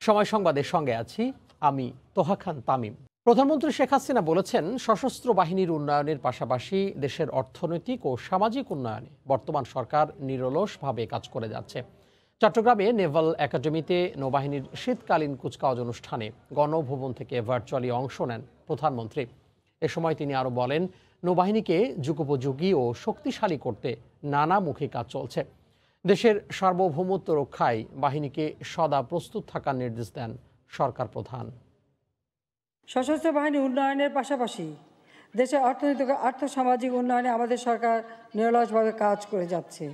সময় সংবাদের সঙ্গে আছি আমি তোহা খান তামিম। প্রধানমন্ত্রী শেখ হাসিনা বলেছেন, সশস্ত্র বাহিনীর উন্নয়নের পাশাপাশি দেশের অর্থনৈতিক ও সামাজিক উন্নয়নে বর্তমান সরকার নিরলসভাবে কাজ করে যাচ্ছে। চট্টগ্রামে নেভাল একাডেমিতে নৌবাহিনীর শীতকালীন কুচকাওয়াজ অনুষ্ঠানে গণভবন থেকে ভার্চুয়ালি অংশ নেন প্রধানমন্ত্রী। এ সময় তিনি আরও বলেন, নৌবাহিনীকে যুগোপযোগী ও শক্তিশালী করতে নানামুখী কাজ চলছে। দেশের সার্বভৌমত্ব রক্ষায় বাহিনীকে সদা প্রস্তুত থাকার নির্দেশ দেন সরকার প্রধান। সশস্ত্র বাহিনী উন্নয়নের পাশাপাশি দেশের অর্থনৈতিক আর্থসামাজিক উন্নয়নে আমাদের সরকার নিরলসভাবে কাজ করে যাচ্ছে।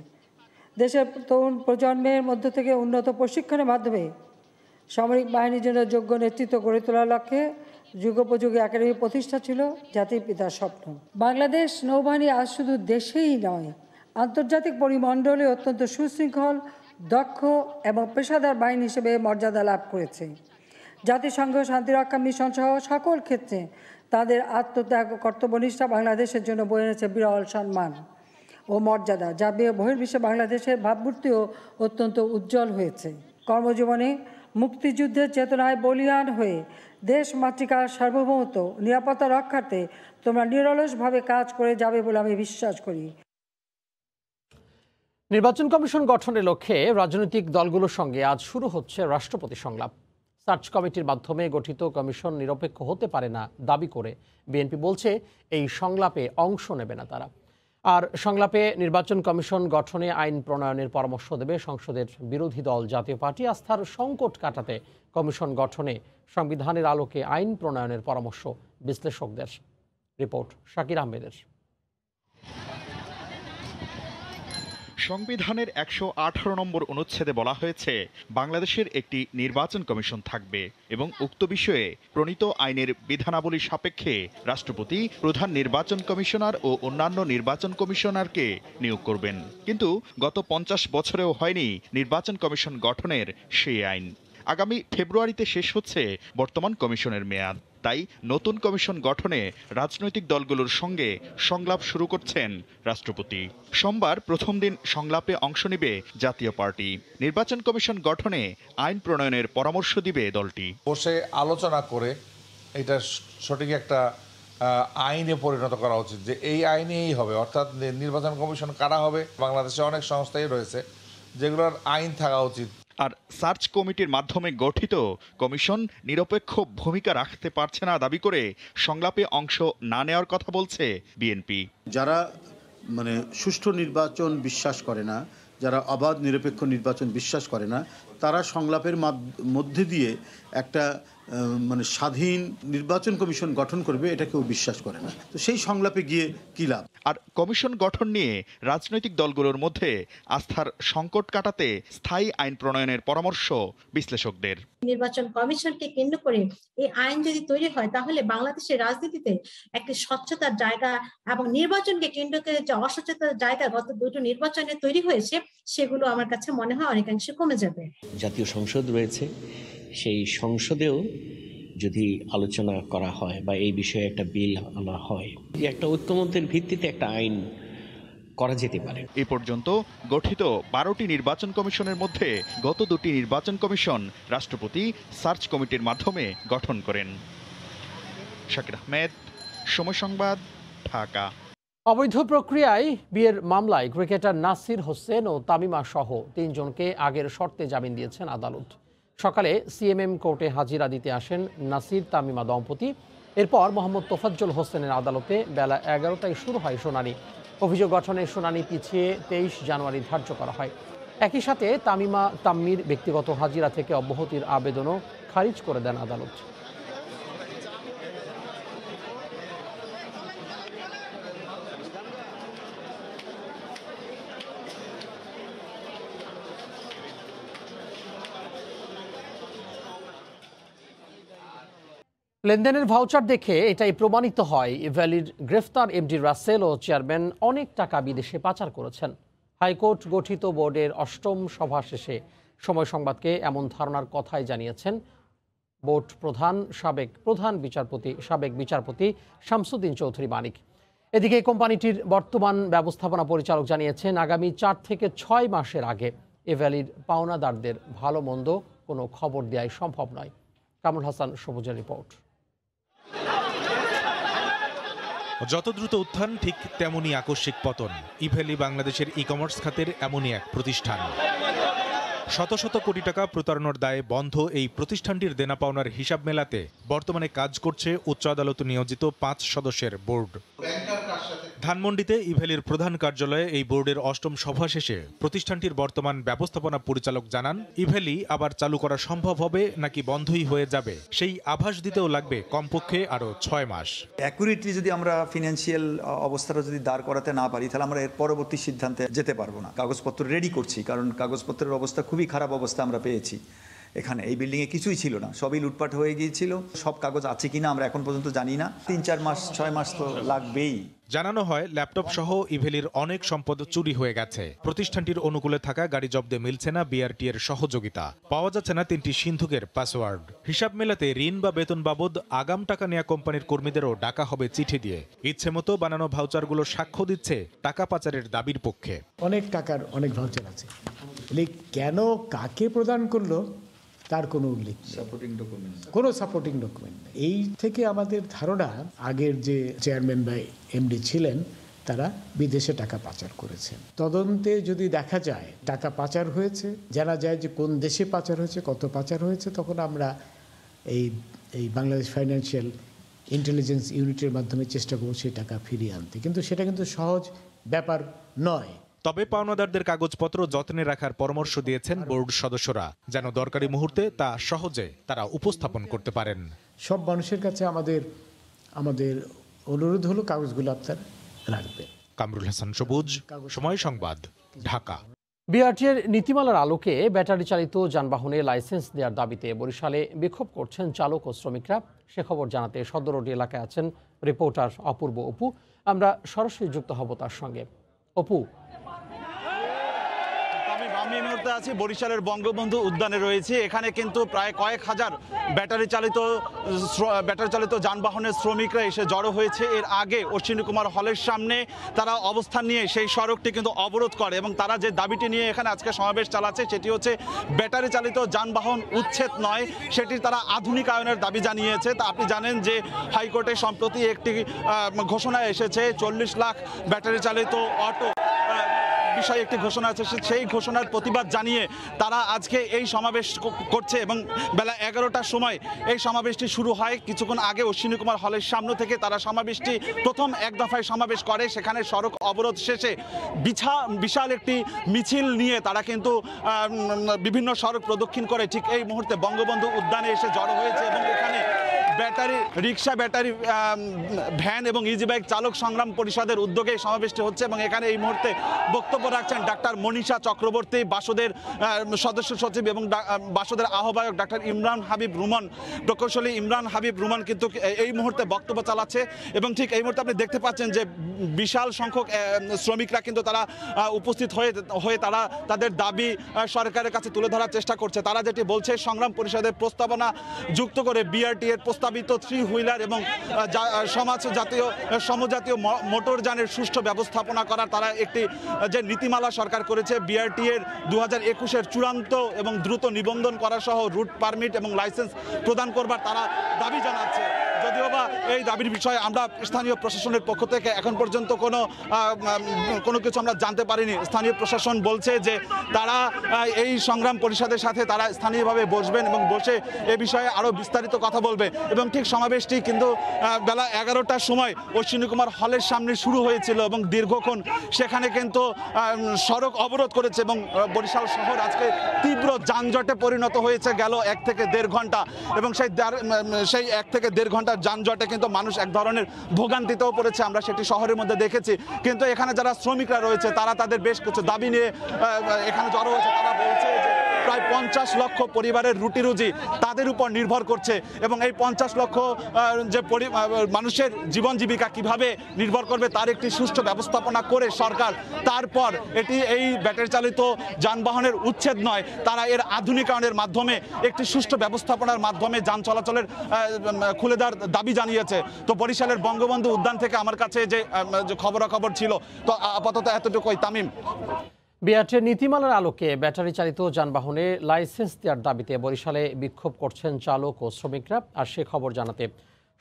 দেশের তরুণ প্রজন্মের মধ্য থেকে উন্নত প্রশিক্ষণের মাধ্যমে সামরিক বাহিনীর জন্য যোগ্য নেতৃত্ব গড়ে তোলার লক্ষ্যে যুগোপযোগী একাডেমি প্রতিষ্ঠা ছিল জাতির পিতার স্বপ্ন। বাংলাদেশ নৌবাহিনী আজ শুধু দেশেই নয়, আন্তর্জাতিক পরিমণ্ডলে অত্যন্ত সুশৃঙ্খল, দক্ষ এবং পেশাদার বাহিনী হিসেবে মর্যাদা লাভ করেছে। জাতিসংঘ শান্তিরক্ষা মিশন সহ সকল ক্ষেত্রে তাদের আত্মত্যাগ ও কর্তব্যনিষ্ঠা বাংলাদেশের জন্য বয়ে এনেছে বিরল সম্মান ও মর্যাদা, যা বহির্বিশ্বে বাংলাদেশের ভাবমূর্তিও অত্যন্ত উজ্জ্বল হয়েছে। কর্মজীবনে মুক্তিযুদ্ধের চেতনায় বলীয়ান হয়ে দেশ মাতৃকার সার্বভৌমত্ব নিরাপত্তা রক্ষার্থে তোমরা নিরলসভাবে কাজ করে যাবে বলে আমি বিশ্বাস করি। নির্বাচন কমিশন গঠনের লক্ষ্যে রাজনৈতিক দলগুলোর সঙ্গে আজ শুরু হচ্ছে রাষ্ট্রপতি সংলাপ। সার্চ কমিটির মাধ্যমে গঠিত কমিশন নিরপেক্ষ হতে পারে না দাবি করে বিএনপি বলছে, এই সংলাপে অংশ নেবে না তারা। আর সংলাপে নির্বাচন কমিশন গঠনে আইন প্রণয়নের পরামর্শ দেবে সংসদের বিরোধী দল জাতীয় পার্টি। আস্থার সংকট কাটাতে কমিশন গঠনে সংবিধানের আলোকে আইন প্রণয়নের পরামর্শ বিশ্লেষকদের। রিপোর্ট শাকির আহমেদের। সংবিধানের ১১৮ নম্বর অনুচ্ছেদে বলা হয়েছে, বাংলাদেশের একটি নির্বাচন কমিশন থাকবে এবং উক্ত বিষয়ে প্রণীত আইনের বিধানাবলী সাপেক্ষে রাষ্ট্রপতি প্রধান নির্বাচন কমিশনার ও অন্যান্য নির্বাচন কমিশনারকে নিয়োগ করবেন। কিন্তু গত ৫০ বছরেও হয়নি নির্বাচন কমিশন গঠনের সেই আইন। আগামী ফেব্রুয়ারিতে শেষ হচ্ছে বর্তমান কমিশনের মেয়াদ। তাই নতুন কমিশন গঠনে রাজনৈতিক দলগুলোর সঙ্গে সংলাপ শুরু করছেন রাষ্ট্রপতি। সোমবার প্রথম দিন সংলাপে অংশ নেবে জাতীয় পার্টি। নির্বাচন কমিশন গঠনে আইন প্রণয়নের পরামর্শ দিবে দলটি। বসে আলোচনা করে এটা সঠিক একটা আইনে পরিণত করা উচিত, যে এই আইনেই হবে, অর্থাৎ নির্বাচন কমিশন কারা হবে। বাংলাদেশে অনেক সংস্থাই রয়েছে যেগুলোর আইন থাকা উচিত। আর সার্চ কমিটির মাধ্যমে গঠিত কমিশন নিরপেক্ষ ভূমিকা রাখতে পারছে না দাবি করে সংলাপে অংশ না নেওয়ার কথা বলছে বিএনপি। যারা সুষ্ঠু নির্বাচন বিশ্বাস করে না, যারা অবাধ নিরপেক্ষ নির্বাচন বিশ্বাস করে না, তারা সংলাপের মধ্যে দিয়ে একটা স্বাধীন নির্বাচন কমিশন গঠন করবে, এটা কেউ বিশ্বাস করে না। তো সেই সংলাপে গিয়ে কি লাভ? আর কমিশন গঠন নিয়ে রাজনৈতিক দলগুলোর মধ্যে আস্থার সংকট কাটাতে স্থায়ী আইন প্রণয়নের পরামর্শ বিশ্লেষকদের। নির্বাচন কমিশনকে কেন্দ্র করে এই আইন যদি তৈরি হয়, তাহলে বাংলাদেশের রাজনীতিতে একটি স্বচ্ছতার জায়গা এবং নির্বাচনকে কেন্দ্র করে যে অস্বচ্ছতার জায়গা গত দুটো নির্বাচনে তৈরি হয়েছে, সেগুলো আমার কাছে মনে হয় অনেকাংশে কমে যাবে। জাতীয় সংসদ রয়েছে, সেই সংসদেও যদি আলোচনা করা হয় বা এই বিষয়ে একটা বিল আনা হয়, একটা ঐক্যমত্যের ভিত্তিতে একটা আইন করা যেতে পারে। এ পর্যন্ত গঠিত 12টি নির্বাচন কমিশনের মধ্যে গত 2টি নির্বাচন কমিশন রাষ্ট্রপতি সার্চ কমিটির মাধ্যমে গঠন করেন। শাকির আহমেদ, সময় সংবাদ, ঢাকা। অবৈধ প্রক্রিয়ায় বিয়ের মামলায় ক্রিকেটার নাসির হোসেন ও তামিমা সহ 3 জনকে আগের শর্তে জামিন দিয়েছেন আদালত। সকালে সিএমএম কোর্টে হাজিরা দিতে আসেন নাসির তামিমা দম্পতি। এরপর মোহাম্মদ তোফাজ্জল হোসেনের আদালতে বেলা 11টায় শুরু হয় শুনানি। অভিযোগ গঠনের শুনানি পিছিয়ে 23 জানুয়ারি ধার্য করা হয়। একই সাথে তাম্মির ব্যক্তিগত হাজিরা থেকে অব্যাহতির আবেদনও খারিজ করে দেন আদালত। লেনদেনের ভাউচার দেখে এটাই প্রমাণিত হয় ভ্যালির গ্রেফতার এমডি রাসেল ও চেয়ারম্যান অনেক টাকা বিদেশে পাচার করেছেন। হাইকোর্ট গঠিত বোর্ডের 8ম সভা শেষে সময় সংবাদকে এমন ধারণার কথাই জানিয়েছেন বোর্ড প্রধান সাবেক বিচারপতি শামসুদ্দিন চৌধুরী মানিক। এদিকে কোম্পানিটির বর্তমান ব্যবস্থাপনা পরিচালক জানিয়েছেন, আগামী 4 থেকে 6 মাসের আগে এ ভ্যালির পাওনাদারদের ভালো মন্দ কোনো খবর দেওয়াই সম্ভব নয়। কামরুল হাসান সবুজের রিপোর্ট। যত দ্রুত উত্থান ঠিক তেমনই আকস্মিক পতন। ইভেলি বাংলাদেশের ই কমার্স খাতের এমনই এক প্রতিষ্ঠান। শত শত কোটি টাকা প্রতারণার দায়ে বন্ধ এই প্রতিষ্ঠানটির দেনা পাওনার হিসাব মেলাতে বর্তমানে কাজ করছে উচ্চ আদালত নিয়োজিত 5 সদস্যের বোর্ড। ধানমন্ডিতে ইভেলির প্রধান কার্যালয়ে এই বোর্ডের 8ম সভা শেষে প্রতিষ্ঠানটির বর্তমান ব্যবস্থাপনা পরিচালক জানান, ইভেলি আবার চালু করা সম্ভব হবে নাকি বন্ধই হয়ে যাবে সেই আভাস দিতেও লাগবে কমপক্ষে আরও 6 মাস। অ্যাকুরেটলি যদি আমরা ফিনান্সিয়াল অবস্থাটা যদি দাঁড় করাতে না পারি, তাহলে আমরা এর পরবর্তী সিদ্ধান্তে যেতে পারবো না। কাগজপত্র রেডি করছি, কারণ কাগজপত্রের অবস্থা খুবই খারাপ অবস্থা আমরা পেয়েছি। এখানে এই বিল্ডিংয়ে কিছুই ছিল না, সবই লুটপাট হয়ে গিয়েছিল। সব কাগজ আছে কিনা আমরা এখন পর্যন্ত জানি না। 3-4 মাস 6 মাস তো লাগবেই। জানানো হয়, ল্যাপটপ সহ ইভেলির অনেক সম্পদ চুরি হয়ে গেছে। প্রতিষ্ঠানটির অনুকূলে থাকা গাড়ি জব্দে মিলছে না বিআরটি এর সহযোগিতা, পাওয়া যাচ্ছে না 3টি সিন্ধুকের পাসওয়ার্ড। হিসাব মেলাতে ঋণ বা বেতন বাবদ আগাম টাকা নেওয়া কোম্পানির কর্মীদেরও ডাকা হবে চিঠি দিয়ে। ইচ্ছে মতো বানানো ভাউচারগুলো সাক্ষ্য দিচ্ছে টাকা পাচারের দাবির পক্ষে। অনেক টাকার অনেক ভাউচার আছে, কেন কাকে প্রদান করলো তার কোনো উল্লেখ, কোনো সাপোর্টিং ডকুমেন্ট নেই। এই থেকে আমাদের ধারণা, আগের যে চেয়ারম্যান বা এমডি ছিলেন তারা বিদেশে টাকা পাচার করেছেন। তদন্তে যদি দেখা যায় টাকা পাচার হয়েছে, জানা যায় যে কোন দেশে পাচার হয়েছে, কত পাচার হয়েছে, তখন আমরা এই বাংলাদেশ ফাইন্যান্সিয়াল ইন্টেলিজেন্স ইউনিটের মাধ্যমে চেষ্টা করব সেই টাকা ফিরিয়ে আনতে। কিন্তু সেটা কিন্তু সহজ ব্যাপার নয়। তবে পাওনাদারদের কাগজপত্র যত্নে রাখার পরামর্শ দিয়েছেন বোর্ড সদস্যরা, যেন দরকারি মুহূর্তে তা সহজে তারা উপস্থাপন করতে পারেন। সব মানুষের কাছে আমাদের অনুরোধ হলো কাগজগুলো আপনারা রাখবেন। কামরুল হাসান সবুজ, সময় সংবাদ, ঢাকা। বিআরটিএর নীতিমালার আলোকে ব্যাটারি চালিত যানবাহনে লাইসেন্স দেওয়ার দাবিতে বরিশালে বিক্ষোভ করছেন চালক ও শ্রমিকরা। সে খবর জানাতে সদরডি এলাকায় আছেন রিপোর্টার অপূর্ব অপু। আমরা সরাসরি যুক্ত হব তার সঙ্গে। অপু, আমি এই মুহূর্তে আছি বরিশালের বঙ্গবন্ধু উদ্যানে রয়েছে। এখানে কিন্তু প্রায় কয়েক হাজার ব্যাটারি চালিত যানবাহনের শ্রমিকরা এসে জড়ো হয়েছে। এর আগে অশ্বিনী কুমার হলের সামনে তারা অবস্থান নিয়ে সেই সড়কটি কিন্তু অবরোধ করে এবং তারা যে দাবিটি নিয়ে এখানে আজকে সমাবেশ চালাচ্ছে সেটি হচ্ছে ব্যাটারি চালিত যানবাহন উচ্ছেদ নয়, সেটি তারা আধুনিকায়নের দাবি জানিয়েছে। তা আপনি জানেন যে হাইকোর্টে সম্প্রতি একটি ঘোষণা এসেছে, 40 লাখ ব্যাটারি চালিত অটো বিষয়ে একটি ঘোষণা আছে। সেই ঘোষণার প্রতিবাদ জানিয়ে তারা আজকে এই সমাবেশ করছে এবং বেলা 11টার সময় এই সমাবেশটি শুরু হয়। কিছুক্ষণ আগে অশ্বিনী কুমার হলের সামনে থেকে তারা সমাবেশটি প্রথম এক দফায় সমাবেশ করে। সেখানে সড়ক অবরোধ শেষে বিশাল একটি মিছিল নিয়ে তারা কিন্তু বিভিন্ন সড়ক প্রদক্ষিণ করে ঠিক এই মুহূর্তে বঙ্গবন্ধু উদ্যানে এসে জড়ো হয়েছে এবং এখানে ব্যাটারি রিক্সা, ব্যাটারি ভ্যান এবং ইজি বাইক চালক সংগ্রাম পরিষদের উদ্যোগে সমাবেশটি হচ্ছে এবং এখানে এই মুহূর্তে বক্তব্য রাখছেন ডাক্তার মনীষা চক্রবর্তী, বাসদের সদস্য সচিব এবং বাসদের আহ্বায়ক ডাক্তার ইমরান হাবিব রুমন, প্রকৌশলী ইমরান হাবিব রুমন কিন্তু এই মুহূর্তে বক্তব্য চালাচ্ছে এবং ঠিক এই মুহূর্তে আপনি দেখতে পাচ্ছেন যে বিশাল সংখ্যক শ্রমিকরা কিন্তু তারা উপস্থিত হয়ে তারা তাদের দাবি সরকারের কাছে তুলে ধরার চেষ্টা করছে। তারা যেটি বলছে, সংগ্রাম পরিষদের প্রস্তাবনা যুক্ত করে বিআরটি এর প্রস্তাবিত 3 হুইলার এবং সমজাতীয় মোটরযানের সুষ্ঠু ব্যবস্থাপনা করার তারা একটি যে নীতিমালা সরকার করেছে, বিআরটি এর 2021-এর চূড়ান্ত এবং দ্রুত নিবন্ধন করা সহ রুট পারমিট এবং লাইসেন্স প্রদান করবার তারা দাবি জানাচ্ছে। যদিও বা এই দাবির বিষয়ে আমরা স্থানীয় প্রশাসনের পক্ষ থেকে এখন পর্যন্ত কোনো কিছু আমরা জানতে পারিনি। স্থানীয় প্রশাসন বলছে যে তারা এই সংগ্রাম পরিষদের সাথে তারা স্থানীয়ভাবে বসবেন এবং বসে এ বিষয়ে আরও বিস্তারিত কথা বলবে এবং ঠিক সমাবেশটি কিন্তু বেলা 11টার সময় অশ্বিনী কুমার হলের সামনে শুরু হয়েছিল এবং দীর্ঘক্ষণ সেখানে কিন্তু সড়ক অবরোধ করেছে এবং বরিশাল শহর আজকে তীব্র যানজটে পরিণত হয়েছে গেল 1 থেকে 1.5 ঘন্টা এবং সেই 1 থেকে 1.5 ঘন্টার যানজটে কিন্তু মানুষ এক ধরনের ভোগান্তিতেও পড়েছে। আমরা সেটি শহরের মধ্যে দেখেছি। কিন্তু এখানে যারা শ্রমিকরা রয়েছে তারা তাদের বেশ কিছু দাবি নিয়ে এখানে জড়ো হয়েছে। তারা বলছে যে প্রায় 50 লক্ষ পরিবারের রুটি রুজি তাদের উপর নির্ভর করছে এবং এই 50 লক্ষ যে মানুষের জীবন জীবিকা কিভাবে নির্ভর করবে তার একটি সুষ্ঠু ব্যবস্থাপনা করে সরকার তারপর এই ব্যাটারি চালিত যানবাহনের উচ্ছেদ নয়, তারা এর আধুনিকায়নের মাধ্যমে একটি সুষ্ঠু ব্যবস্থাপনার মাধ্যমে যান চলাচলের খুলে দেওয়ার দাবি জানিয়েছে। তো বরিশালের বঙ্গবন্ধু উদ্যান থেকে আমার কাছে যে খবরাখবর ছিল, তো আপাতত এতটুকুই। তামিম। বিআরটির নীতিমালার আলোকে ব্যাটারি চালিত যানবাহনে লাইসেন্স দেওয়ার দাবিতে বরিশালে বিক্ষোভ করছেন চালক ও শ্রমিকরা। আর সে খবর জানাতে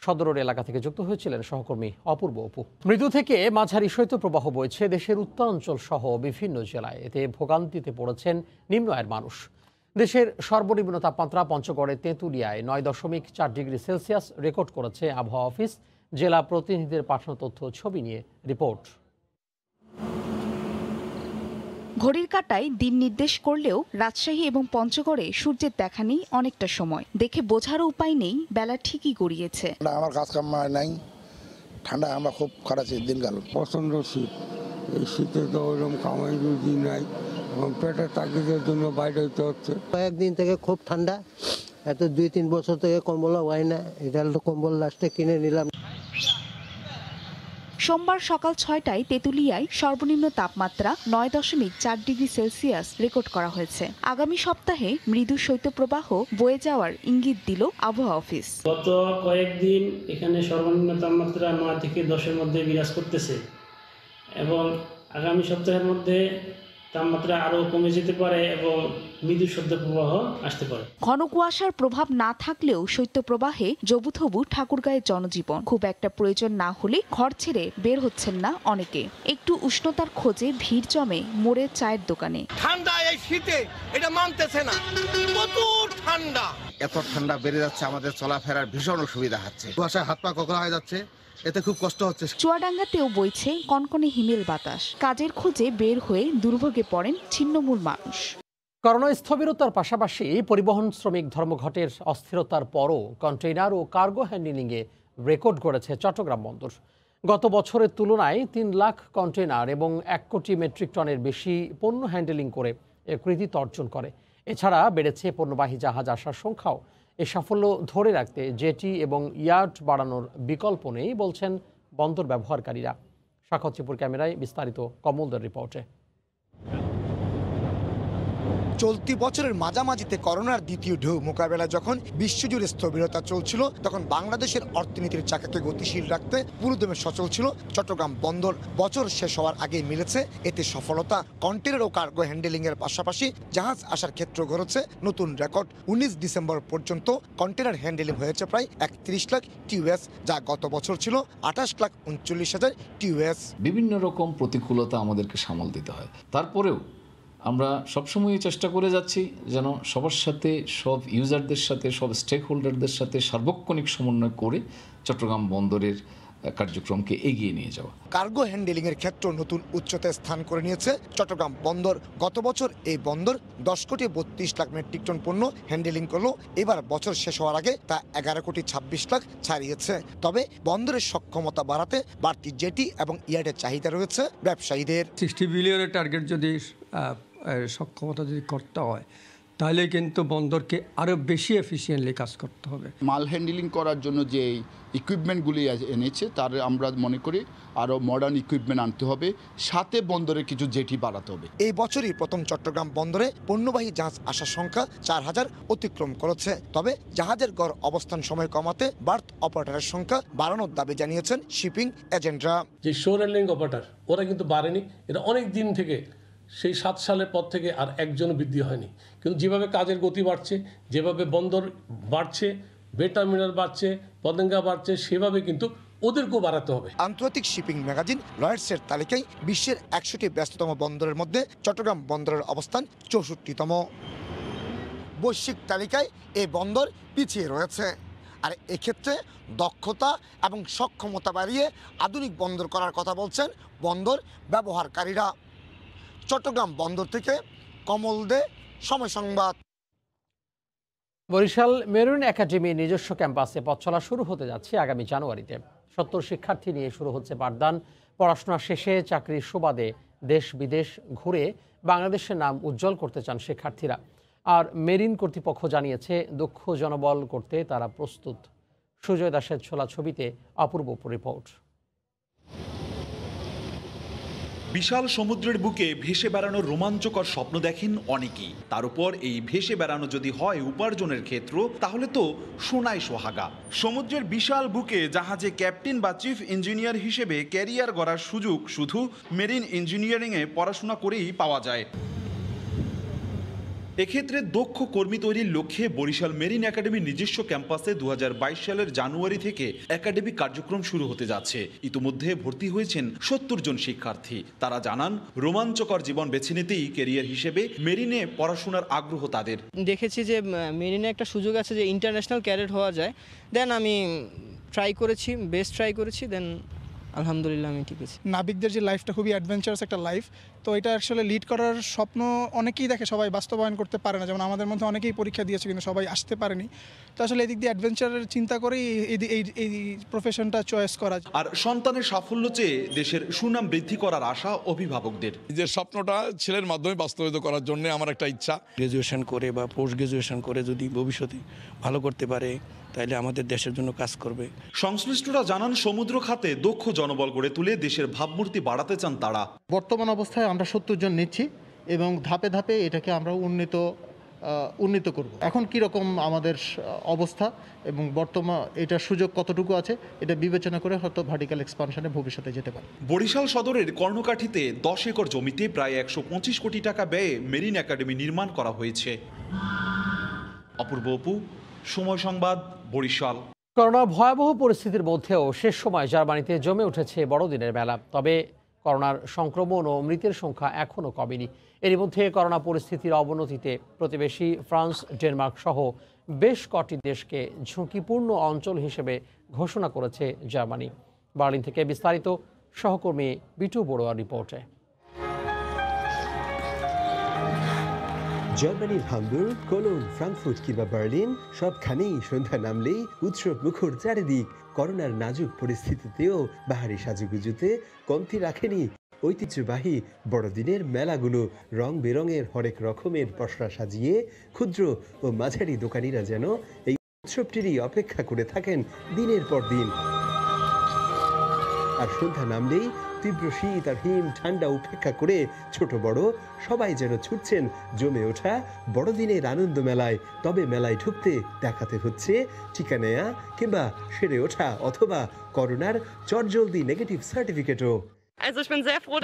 সদর এলাকা থেকে যুক্ত হয়েছিলেন সহকর্মী অপূর্ব অপু। মৃদু থেকে মাঝারি শৈত্যপ্রবাহ বইছে দেশের উত্তরাঞ্চল সহ বিভিন্ন জেলায়। এতে ভোগান্তিতে পড়েছেন নিম্ন আয়ের মানুষ। দেশের সর্বনিম্ন তাপমাত্রা পঞ্চগড়ে তেঁতুলিয়ায় 9.4 ডিগ্রি সেলসিয়াস রেকর্ড করেছে আবহাওয়া অফিস। জেলা প্রতিনিধিদের পাঠানো তথ্য ছবি নিয়ে রিপোর্ট। ঘড়ির কাঁটায় দিন নির্দেশ করলেও রাজশাহী এবং পঞ্চগড়ে সূর্যের দেখা নেই অনেকটা সময়। দেখে বোঝারও উপায় নেই বেলা ঠিকই গড়িয়েছে। আমার কাজ কাম নাই, ঠান্ডা আমরা খুব খারাপ দিনকাল। প্রচন্ড শীত, এই শীতে তো ওরকম কামাই রুজি নাই এবং পেটের তাগিদের জন্য বাইরে হইতে হচ্ছে। কয়েকদিন থেকে খুব ঠান্ডা, এত 2-3 বছর থেকে কম্বল হয় না, এটা কম্বল লাস্টে কিনে নিলাম। সোমবার সকাল 6টায় তেঁতুলিয়ায় সর্বনিম্ন তাপমাত্রা 9.4 ডিগ্রি সেলসিয়াস রেকর্ড করা হয়েছে। আগামী সপ্তাহে মৃদু শৈত্যপ্রবাহ বয়ে যাওয়ার ইঙ্গিত দিল আবহাওয়া অফিস। গত কয়েকদিন এখানে সর্বনিম্ন তাপমাত্রা 9 থেকে 10-এর মধ্যে বিরাজ করতেছে এবং আগামী সপ্তাহের মধ্যে তাপমাত্রা আরও কমে যেতে পারে এবং মৃদু শৈত্যপ্রবাহ আসতে পারে। ঘন কুয়াশার প্রভাব না থাকলেও শৈত্যপ্রবাহে জবুথবু ঠাকুরগাঁয়ের জনজীবন। খুব একটা প্রয়োজন না হলে ঘর ছেড়ে বের হচ্ছেন না অনেকে। একটু উষ্ণতার খোঁজে ভিড় জমে মোড়ের চায়ের দোকানে। ঠান্ডা এই শীতে এটা মানতেছে না, প্রচুর ঠান্ডা। এত ঠান্ডা বেড়ে যাচ্ছে, আমাদের চলাফেরার ভীষণ অসুবিধা হচ্ছে। কুয়াশায় হাত পা কোকড়া হয়ে যাচ্ছে, এতে খুব কষ্ট হচ্ছে। চুয়াডাঙ্গাতেও বইছে কনকনে হিমেল বাতাস। কাজের খোঁজে বের হয়ে দুর্ভোগে পড়েন ছিন্নমূল মানুষ। করোনা স্থবিরতার পাশাপাশি পরিবহন শ্রমিক ধর্মঘটের অস্থিরতার পরও কন্টেইনার ও কার্গো হ্যান্ডলিংয়ে রেকর্ড গড়েছে চট্টগ্রাম বন্দর। গত বছরের তুলনায় 3 লাখ কন্টেইনার এবং 1 কোটি মেট্রিক টনের বেশি পণ্য হ্যান্ডেলিং করে এর কৃতিত্ব অর্জন করে। এছাড়া বেড়েছে পণ্যবাহী জাহাজ আসার সংখ্যাও। এই সাফল্য ধরে রাখতে জেটি এবং ইয়ার্ড বাড়ানোর বিকল্প নেই বলছেন বন্দর ব্যবহারকারীরা। সাক্ষাৎপুর ক্যামেরায় বিস্তারিত কমলদের রিপোর্টে। চলতি বছরের মাঝামাঝিতে করোনার দ্বিতীয় ঢেউ মোকাবেলায় যখন বিশ্বজুড়ে স্থবিরতা চলছিল, তখন বাংলাদেশের অর্থনীতির চাকাকে গতিশীল রাখতে পুরোদমে সচল ছিল চট্টগ্রাম বন্দর। বছর শেষ হওয়ার আগেই মিলেছে এতে সফলতা। কন্টেনার ও কার্গো হ্যান্ডেলিংয়ের পাশাপাশি জাহাজ আসার ক্ষেত্র গড়েছে নতুন রেকর্ড। 19 ডিসেম্বর পর্যন্ত কন্টেনার হ্যান্ডেলিং হয়েছে প্রায় 31 লাখ টিউএস, যা গত বছর ছিল 28,39,000 টিউএস। বিভিন্ন রকম প্রতিকূলতা আমাদেরকে সামাল দিতে হয়, তারপরেও আমরা সবসময় চেষ্টা করে যাচ্ছি যেন সবার সাথে, সব ইউজারদের সাথে, সব স্টেক হোল্ডারদের সাথে সার্বক্ষণিক সমন্বয় করে চট্টগ্রাম বন্দরের কার্যক্রমকে এগিয়ে নিয়ে যাওয়া। কার্গো হ্যান্ডেলিং এর ক্ষেত্রে নতুন উচ্চতায় স্থান করে নিয়েছে চট্টগ্রাম বন্দর। গত বছর এই বন্দর 10,32,00,000 মেট্রিক টন পণ্য হ্যান্ডেলিং করলো। এবার বছর শেষ হওয়ার আগে তা 11,26,00,000 ছাড়িয়েছে। তবে বন্দরের সক্ষমতা বাড়াতে বাড়তি জেটি এবং ইয়ার্ডের চাহিদা রয়েছে ব্যবসায়ীদের। 60 বিলিয়নের টার্গেট যদি সক্ষমতা যদি করতে হয়, তাহলে কিন্তু বন্দরকে আরও বেশি এফিসিয়েন্টলি কাজ করতে হবে। মাল হ্যান্ডেলিং করার জন্য যে ইকুইপমেন্টগুলি এনেছে তার আমরা মনে করি আরও মডার্ন ইকুইপমেন্ট আনতে হবে, সাথে বন্দরে কিছু জেটি বাড়াতে হবে। এই বছরই প্রথম চট্টগ্রাম বন্দরে পণ্যবাহী জাহাজ আসার সংখ্যা 4,000 অতিক্রম করেছে। তবে জাহাজের গড় অবস্থান সময় কমাতে বার্থ অপারেটরের সংখ্যা বাড়ানোর দাবি জানিয়েছেন শিপিং এজেন্টরা। যে শোর হ্যান্ডলিং অপারেটর ওরা কিন্তু বাড়েনি, এটা অনেক দিন থেকে, সেই 7 সালের পর থেকে আর একজনও বৃদ্ধি হয়নি। কিন্তু যেভাবে কাজের গতি বাড়ছে, যেভাবে বন্দর বাড়ছে, বে টার্মিনাল বাড়ছে, পতেঙ্গা বাড়ছে, সেভাবে কিন্তু ওদেরকেও বাড়াতে হবে। আন্তর্জাতিক শিপিং ম্যাগাজিন লয়েডসের তালিকায় বিশ্বের 100টি ব্যস্ততম বন্দরের মধ্যে চট্টগ্রাম বন্দরের অবস্থান 64তম। বৈশ্বিক তালিকায় এই বন্দর পিছিয়ে রয়েছে। আর এক্ষেত্রে দক্ষতা এবং সক্ষমতা বাড়িয়ে আধুনিক বন্দর করার কথা বলছেন বন্দর ব্যবহারকারীরা। চট্টগ্রাম বন্দর থেকে কমল দে, সময় সংবাদ। বরিশাল মেরিন একাডেমির নিজস্ব ক্যাম্পাসে পথ চলা শুরু হতে যাচ্ছে আগামী জানুয়ারিতে। 70 শিক্ষার্থী নিয়ে শুরু হচ্ছে পাঠদান। পড়াশোনা শেষে চাকরির সুবাদে দেশ বিদেশ ঘুরে বাংলাদেশের নাম উজ্জ্বল করতে চান শিক্ষার্থীরা। আর মেরিন কর্তৃপক্ষ জানিয়েছে দক্ষ জনবল করতে তারা প্রস্তুত। সুজয় দাসের ছোলা ছবিতে অপূর্ব রিপোর্ট। বিশাল সমুদ্রের বুকে ভেসে বেড়ানোর রোমাঞ্চকর স্বপ্ন দেখেন অনেকেই। তার উপর এই ভেসে বেড়ানো যদি হয় উপার্জনের ক্ষেত্র, তাহলে তো সোনায় সোহাগা। সমুদ্রের বিশাল বুকে জাহাজে ক্যাপ্টেন বা চিফ ইঞ্জিনিয়ার হিসেবে ক্যারিয়ার গড়ার সুযোগ শুধু মেরিন ইঞ্জিনিয়ারিংয়ে পড়াশোনা করেই পাওয়া যায়। এক্ষেত্রে দক্ষ কর্মী তৈরির লক্ষ্যে বরিশাল মেরিন একাডেমির নিজস্ব ক্যাম্পাসে 2022 সালের জানুয়ারি থেকে একাডেমিক কার্যক্রম শুরু হতে যাচ্ছে। ইতিমধ্যে ভর্তি হয়েছেন 70 জন শিক্ষার্থী। তারা জানান, রোমাঞ্চকর জীবন বেছে নিতেই ক্যারিয়ার হিসেবে মেরিনে পড়াশোনার আগ্রহ তাদের। দেখেছি যে মেরিনে একটা সুযোগ আছে যে ইন্টারন্যাশনাল ক্যাডেট হওয়া যায়। দেন আমি ট্রাই করেছি, বেস্ট ট্রাই করেছি, দেন আলহামদুলিল্লাহ আমি ঠিক আছি। নাবিকদের যে লাইফটা খুবই অ্যাডভেঞ্চারাস একটা লাইফ, তো এটা আসলে লিড করার স্বপ্ন অনেকেই দেখে, সবাই বাস্তবায়ন করতে পারে না। যেমন আমাদের মধ্যে অনেকেই পরীক্ষা দিয়েছে কিন্তু সবাই আসতে পারেনি। তো আসলে এদিক দিয়ে অ্যাডভেঞ্চারের চিন্তা করেই এই প্রফেশনটা চয়েস করা। আর সন্তানের সাফল্য চেয়ে দেশের সুনাম বৃদ্ধি করার আশা অভিভাবকদের। যে স্বপ্নটা ছেলের মাধ্যমে বাস্তবায়িত করার জন্য আমার একটা ইচ্ছা। গ্র্যাজুয়েশন করে বা পোস্ট গ্র্যাজুয়েশন করে যদি ভবিষ্যতে ভালো করতে পারে তাহলে আমাদের দেশের জন্য কাজ করবে। সংশ্লিষ্টরা জানান, সমুদ্র খাতে দক্ষ জনবল গড়ে তুলে দেশের ভাবমূর্তি বাড়াতে চান তারা। বর্তমান অবস্থায় আমরা 70 জন নিচ্ছি এবং ধাপে ধাপে এটাকে আমরা উন্নীত করব। এখন কি রকম আমাদের অবস্থা এবং বর্তমান এটার সুযোগ কতটুকু আছে এটা বিবেচনা করে হয়তো ভার্টিক্যাল এক্সপানশনে ভবিষ্যতে যেতে পারে। বরিশাল সদরের কর্ণকাঠিতে 10 একর জমিতে প্রায় 125 কোটি টাকা ব্যয়ে মেরিন একাডেমি নির্মাণ করা হয়েছে। অপূর্ব অপু, সময় সংবাদ, বরিশাল। করোনার ভয়াবহ পরিস্থিতির মধ্যেও শেষ সময় জার্মানিতে জমে উঠেছে বড়দিনের মেলা। তবে করোনার সংক্রমণ ও মৃতের সংখ্যা এখনও কমেনি। এরই মধ্যে করোনা পরিস্থিতির অবনতিতে প্রতিবেশী ফ্রান্স, ডেনমার্ক সহ বেশ কটি দেশকে ঝুঁকিপূর্ণ অঞ্চল হিসেবে ঘোষণা করেছে জার্মানি। বার্লিন থেকে বিস্তারিত সহকর্মী বিটু বড়ুয়ার রিপোর্টে। জার্মানির হামবুর্গ, কোলোন, ফ্রাঙ্কফুর্ট কিংবা বার্লিন সবখানেই সন্ধ্যা নামলেই উৎসব মুখর চারিদিক। করোনার নাজুক পরিস্থিতিতেও বাহারি সাজুগুজুতে কমতি রাখেনি ঐতিহ্যবাহী বড়দিনের মেলাগুলো। রং বেরঙের হরেক রকমের পসরা সাজিয়ে ক্ষুদ্র ও মাঝারি দোকানিরা যেন এই উৎসবটিরই অপেক্ষা করে থাকেন দিনের পর দিন। আর সন্ধ্যা নামলেই তীব্র শীত আর হিম ঠান্ডা উপেক্ষা করে ছোট বড় সবাই যেন ছুটছেন জমে ওঠা বড়দিনের আনন্দ মেলায়। তবে মেলায় ঢুকতে দেখাতে হচ্ছে টিকা নেয়া কিংবা সেরে ওঠা অথবা করোনার চটজলদি নেগেটিভ সার্টিফিকেটও।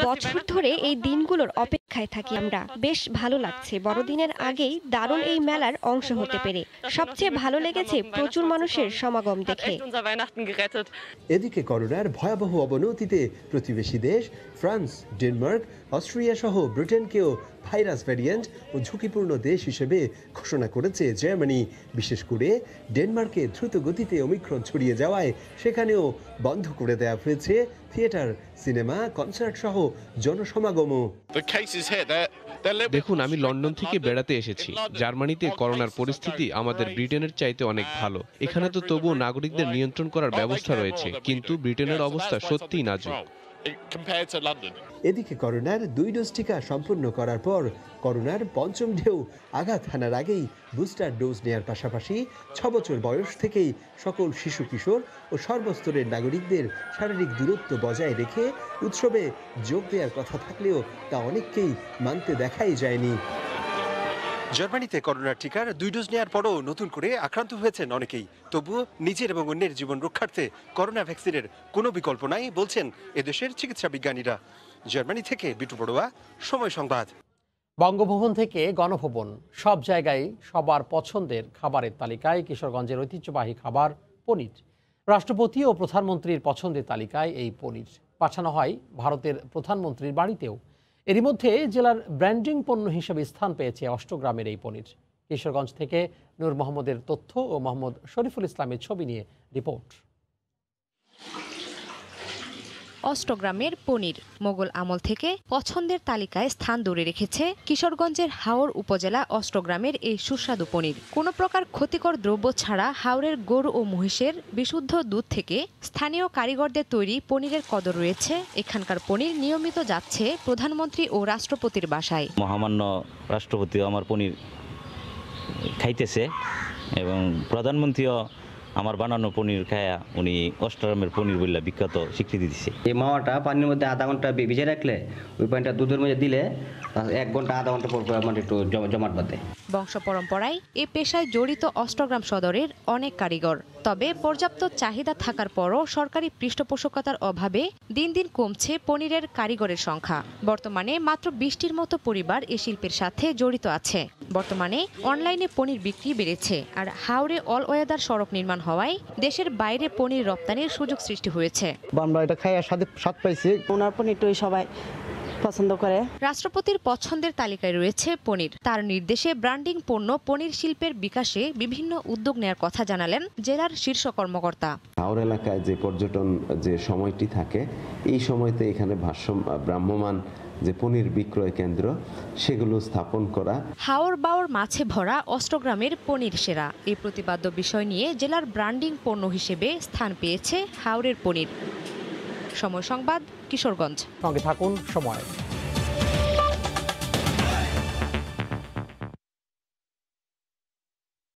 বছর ধরে এই দিনগুলোর অপেক্ষায় থাকি আমরা। বেশ ভালো লাগছে বড়দিনের আগেই দারুণ এই মেলার অংশ হতে পেরে। সবচেয়ে ভালো লেগেছে প্রচুর মানুষের সমাগম দেখে। এদিকে করোনার ভয়াবহ অবনতিতে প্রতিবেশী দেশ ফ্রান্স, ডেনমার্ক, অস্ট্রিয়া সহ ব্রিটেনকেও ভাইরাস ভ্যারিয়েন্ট ও ঝুঁকিপূর্ণ দেশ হিসেবে ঘোষণা করেছে জার্মানি। বিশেষ করে ডেনমার্কে দ্রুত গতিতে ওমিক্রন ছড়িয়ে যাওয়ায় সেখানেও বন্ধ করে দেওয়া হয়েছে থিয়েটার, সিনেমা, কনসার্ট সহ জনসমাগমও। দেখুন, আমি লন্ডন থেকে বেড়াতে এসেছি। জার্মানিতে করোনার পরিস্থিতি আমাদের ব্রিটেনের চাইতে অনেক ভালো। এখানে তো তবুও নাগরিকদের নিয়ন্ত্রণ করার ব্যবস্থা রয়েছে, কিন্তু ব্রিটেনের অবস্থা সত্যিই নাজুক। এদিকে করোনার 2 ডোজ টিকা সম্পন্ন করার পর করোনার 5ম ঢেউ আঘাত হানার আগেই বুস্টার ডোজ নেয়ার পাশাপাশি 6 বছর বয়স থেকেই সকল শিশু কিশোর ও সর্বস্তরের নাগরিকদের শারীরিক দূরত্ব বজায় রেখে উৎসবে যোগ দেওয়ার কথা থাকলেও তা অনেককেই মানতে দেখাই যায়নি। জার্মানিতে করোনার টিকার 2 ডোজ নেওয়ার পরও নতুন করে আক্রান্ত হয়েছেন অনেকেই। তবুও নিজের এবং অন্যের জীবন রক্ষার্থে করোনা ভ্যাকসিনের কোনো বিকল্প নাই বলছেন এদেশের চিকিৎসা বিজ্ঞানীরা। জার্মানি থেকে বিটু বড়ুয়া, সময় সংবাদ। বঙ্গভবন থেকে গণভবন, সব জায়গায় সবার পছন্দের খাবারের তালিকায় কিশোরগঞ্জের ঐতিহ্যবাহী খাবার পনির। রাষ্ট্রপতি ও প্রধানমন্ত্রীর পছন্দের তালিকায় এই পনির পাঠানো হয় ভারতের প্রধানমন্ত্রীর বাড়িতেও। এরই মধ্যে জেলার ব্র্যান্ডিং পণ্য হিসেবে স্থান পেয়েছে অষ্টগ্রামের এই পনির। কিশোরগঞ্জ থেকে নূর মোহাম্মদের তথ্য ও মোহাম্মদ শরীফুল ইসলামের ছবি নিয়ে রিপোর্ট। অষ্টগ্রামের পনির মোগল আমল থেকে পছন্দের তালিকায় স্থান ধরে রেখেছে কিশোরগঞ্জের হাওর উপজেলা অষ্টগ্রামের এই সুস্বাদু পনির। কোনো প্রকার ক্ষতিকর দ্রব্য ছাড়া হাওরের গরু ও মহিষের বিশুদ্ধ দুধ থেকে স্থানীয় কারিগরদের তৈরি পনিরের কদর রয়েছে। এখানকার পনির নিয়মিত যাচ্ছে প্রধানমন্ত্রী ও রাষ্ট্রপতির বাসায়। মহামান্য রাষ্ট্রপতিও আমার পনির খাইতেছে এবং প্রধানমন্ত্রীও আমার বানানো পনির খায়া উনি অষ্টগ্রামের পনির বলে বিখ্যাত স্বীকৃতি দিচ্ছে। এই মাওয়াটা পানির মধ্যে আধা ঘন্টা ভিজে রাখলে ওই পানিটা দুধের মধ্যে দিলে 1 ঘন্টা আধা ঘন্টা পর মানে একটু জমাট বাঁধে। বংশ পরম্পরায় এ পেশায় জড়িত অষ্টগ্রাম সদরের অনেক কারিগর। তবে পর্যাপ্ত চাহিদা থাকার পরও সরকারি পৃষ্ঠপোষকতার অভাবে দিন দিন কমছে পনিরের কারিগরের সংখ্যা। বর্তমানে মাত্র 20টির মতো পরিবার এ শিল্পের সাথে জড়িত আছে। বর্তমানে অনলাইনে পনির বিক্রি বেড়েছে, আর হাওড়ে অল ওয়েদার সড়ক নির্মাণ হওয়ায় দেশের বাইরে পনির রপ্তানির সুযোগ সৃষ্টি হয়েছে। আমরা এটা খাইয়া স্বাদ পাইছি। ওনার পনিরটাই সবাই পছন্দ করে। রাষ্ট্রপতির পছন্দের তালিকায় রয়েছে পনির। তার নির্দেশে ব্র্যান্ডিং পণ্য পনির শিল্পের বিকাশে বিভিন্ন উদ্যোগ নেওয়ার কথা জানালেন জেলার শীর্ষ কর্মকর্তা। হাওড় এলাকায় যে পর্যটন যে সময়টি থাকে, এই সময়তে এখানে ভ্রাম্যমাণ যে পনির বিক্রয় কেন্দ্র সেগুলো স্থাপন করা। হাওর বাওর মাছে ভরা অষ্টগ্রামের পনির সেরা, এই প্রতিপাদ্য বিষয় নিয়ে জেলার ব্র্যান্ডিং পণ্য হিসেবে স্থান পেয়েছে হাওরের পনির। সময় সংবাদ, কিশোরগঞ্জ। সঙ্গে থাকুন সময়।